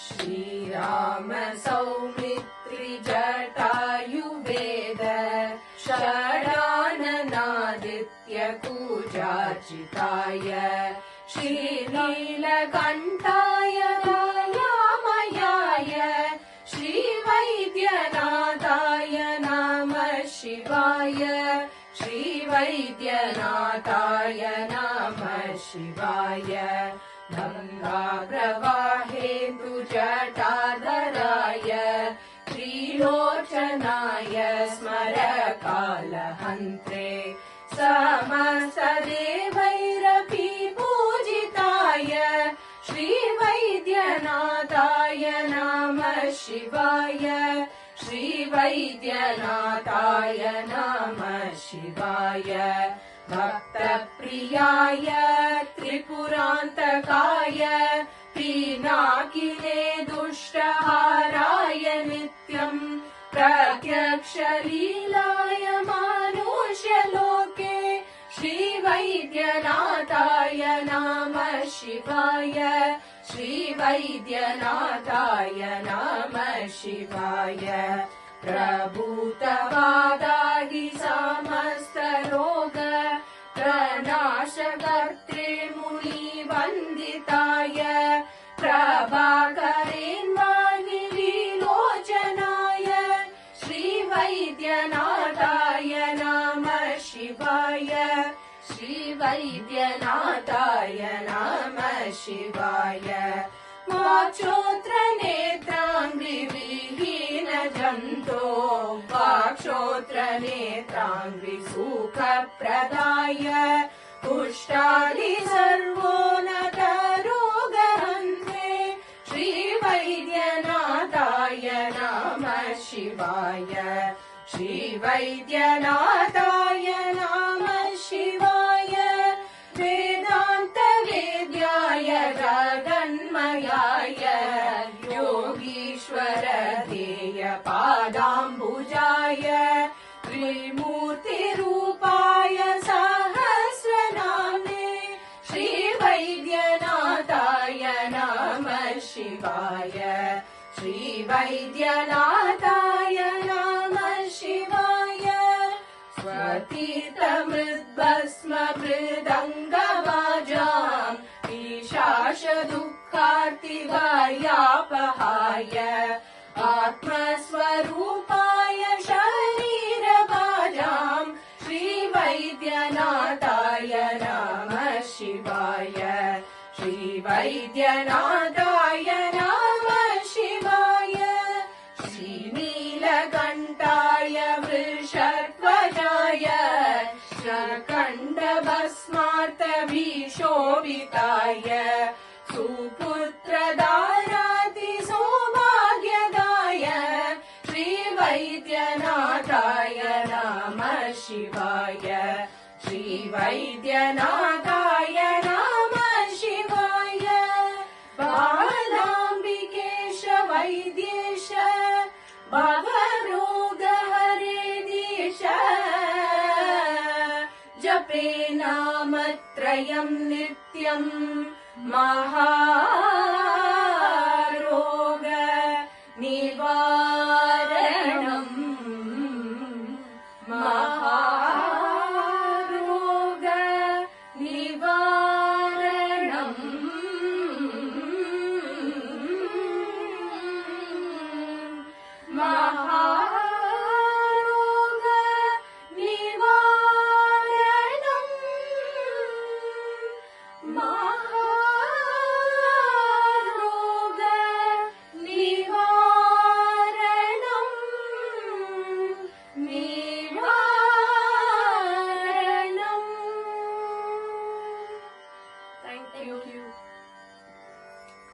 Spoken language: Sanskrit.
श्रीराम सौमित्रि जटायुवेद षडाननादित्य कूजार्चिताय श्रीनीलकण्ठाय दयामयाय श्रीवैद्यनाथाय नमः शिवाय श्रीवैद्यनाथाय नमः शिवाय गङ्गाप्रवाहेन्दुजटाधराय त्रिलोचनाय स्मरकालहन्त्रे समस्तदेवैरपि पूजिताय श्रीवैद्यनाथाय नमः शिवाय श्रीवैद्यनाथाय नमः शिवाय भक्तप्रियाय त्रिपुरान्तकाय पिनाकिने दुष्टहाराय नित्यम् प्रत्यक्षलीलाय मानुष्यलोके श्रीवैद्यनाथाय नमः शिवाय श्रीवैद्यनाथाय नमः शिवाय प्रभूतवादाहि समस्तरोग प्रनाशकर्त्रे मुनिवन्दिताय प्रभाकरेन्वानिविलोचनाय श्रीवैद्यनाथाय नमः शिवाय श्रीवैद्यनाथाय नमः शिवाय वाक्शोत्रनेत्राङ्घ्रिविहीनजन्तो वाक्शोत्रनेत्राङ्घ्रिसुखप्रदाय पुष्टादि सर्वोन्नतरोगहन्त्रे श्रीवैद्यनाथाय नमः शिवाय श्रीवैद्यनाथाय नमः शिवाय वेदान्तवेद्याय जगन्मयाय योगीश्वर ध्येय पादाम्बुजाय त्रिमूर्तिरूपाय सहस्रनाम्ने श्रीवैद्यनाथाय नमः शिवाय श्रीवैद्यनाथाय नमः शिवाय स्वतीतमृद्भस्म मृदङ्गवाजाम् ईशाशदुःखार्तिवर्यापहाय आत्मस्वरूपाय शरीरभाजाम् श्रीवैद्यनाथाय नमः शिवाय श्रीवैद्यनाथाय नमः शिवाय श्रीनीलकण्ठाय वृषध्वजाय शकण्डभस्मार्तभिशोभिताय सुपुत्रदारातिसौभाग्यदाय श्रीवैद्यनाथाय नमः शिवाय श्रीवैद्यनाथाय नमः शिवाय बालाम्बिकेश वैद्येश भवरोगहरे जपे नामत्रयम् नित्यम् महा